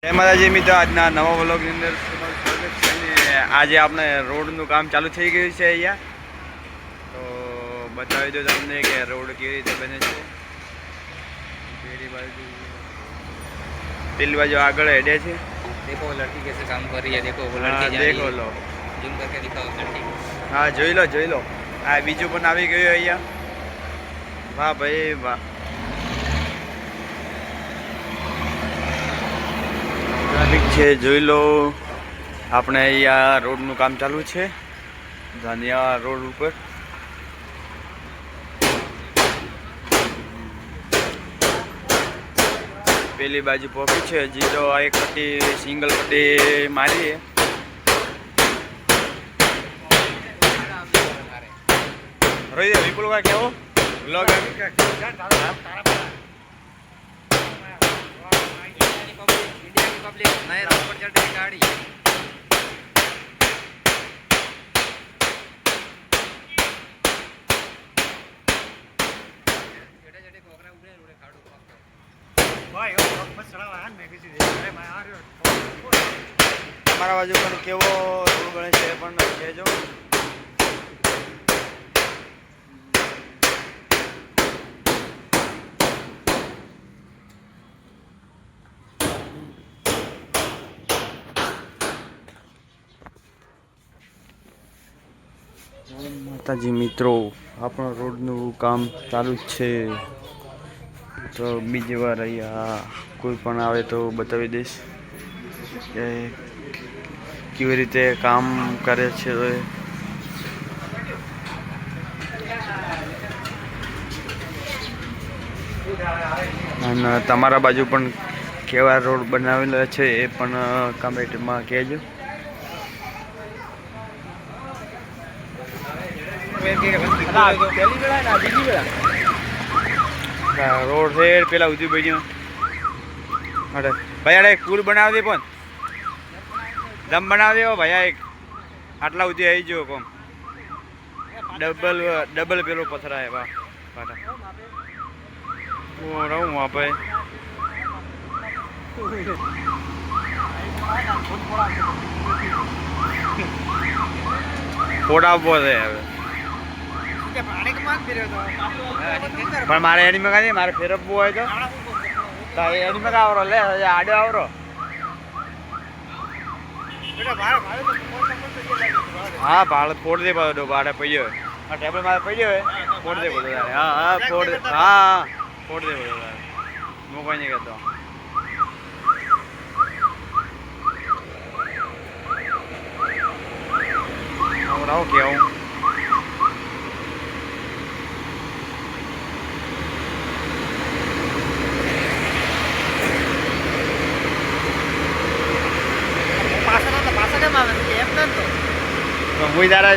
જય માતાજી મિત્રો, આજના નવા વ્લોગની અંદર તમારું સ્વાગત છે. અને આજે આપણે રોડનું કામ ચાલુ થઈ ગયું છે અહીંયા. તો બતાવી દો તમને કે રોડ કેવી રીતે બને છે. પેલી બાજુ આગળ હેડે છે. देखो वो लड़की कैसे काम कर रही है, देखो वो હા लड़की जा रही દેખો है, લો. जूम करके दिखाओ लड़की को। હા જોઈ લો. આ બીજું પણ આવી ગયું અહીંયા. વાહ ભાઈ વાહ. ટ્રાફિક છે જોઈ લો. આપણે અહીંયા રોડનું કામ ચાલુ છે ધાનિયા રોડ ઉપર. પેલી બાજુ પોકી છે હજી તો આ એક પટ્ટી સિંગલ પટ્ટી મારી. રોહિત વિપુલ કા કેવો વ્લોગ इंडिया की पब्लिक नए रोड पर चल रही गाड़ी। તમારા બાજુ પણ કેવો રોડ બને છે એ પણ કહેજો. માતાજી મિત્રો, આપણો રોડનું કામ ચાલુ જ છે. તો બીજી વાર અહીંયા કોઈ પણ આવે તો બતાવી દઈશ કે કેવી રીતે કામ કરે છે. અને તમારા બાજુ પણ કેવા રોડ બનાવેલા છે એ પણ કમેન્ટમાં કહેજો. રોડ છે પેલા ઉધી ભાઈ અરે ભાઈ અરે કુલ બનાવી દે પણ દમ બનાવી દેવો ભાઈ. એક આટલા સુધી આવી ગયો કોમ ડબલ પેલો પથરા વાહ પાટા રહું આપે ફોડાવવો છે હવે. પણ મારે એની માં કાંઈ મારે ફેરવવું હોય તો એની માં આવરો લે આડો આવરો. હા ભાડે ફોડ દે બધો ભાડે પડ્યો આ ટેબલ મારે પડ્યો હોય ફોડ દે બધો. હા ફોડ હા ફોડ દે બધો. હું કોઈ નહીં કહેતો. આવડાવો કેવું હું તારા